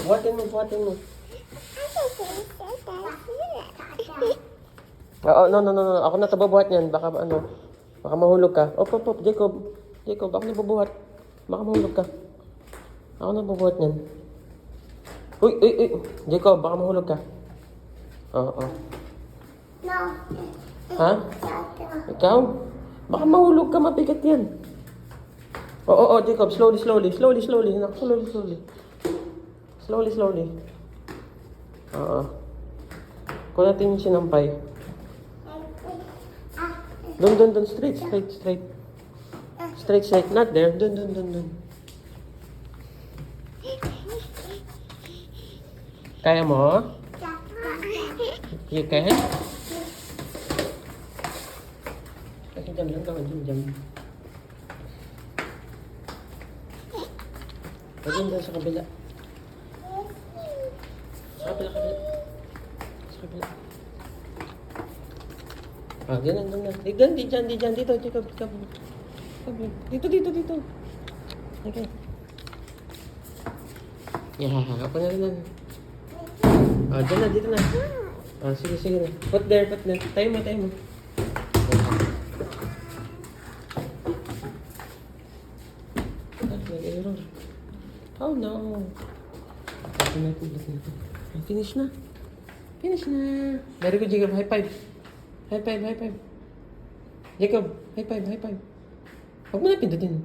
Buhatin mo, buhatin mo. Oo, no. Ako na ito babuhat niyan. Baka ano, baka mahulog ka. Op, Jacob. Jacob, ako na babuhat. Baka mahulog ka. Ako na babuhat niyan. Uy. Jacob, baka mahulog ka. Oo. No. Ha? Ikaw? Baka mahulog ka, mabigat yan. Oo, Jacob, slowly. Anak, slowly. Oo. Kung natin yung sinampay. Doon, straight. Straight, not there. Doon. Kaya mo? You can? Kasi dyan lang gawin, dyan. Pagin dyan sa kabila. Sa kabila. Ganun na. Di dyan. Dito. Dito. Okay. Ako na rin. Dyan na, dito na. Sige na. Put there. Tayo mo. Nag-error. Oh no. Finish na. Very good, Jacob. High five. Jacob, high five. Huwag mo na pindutin.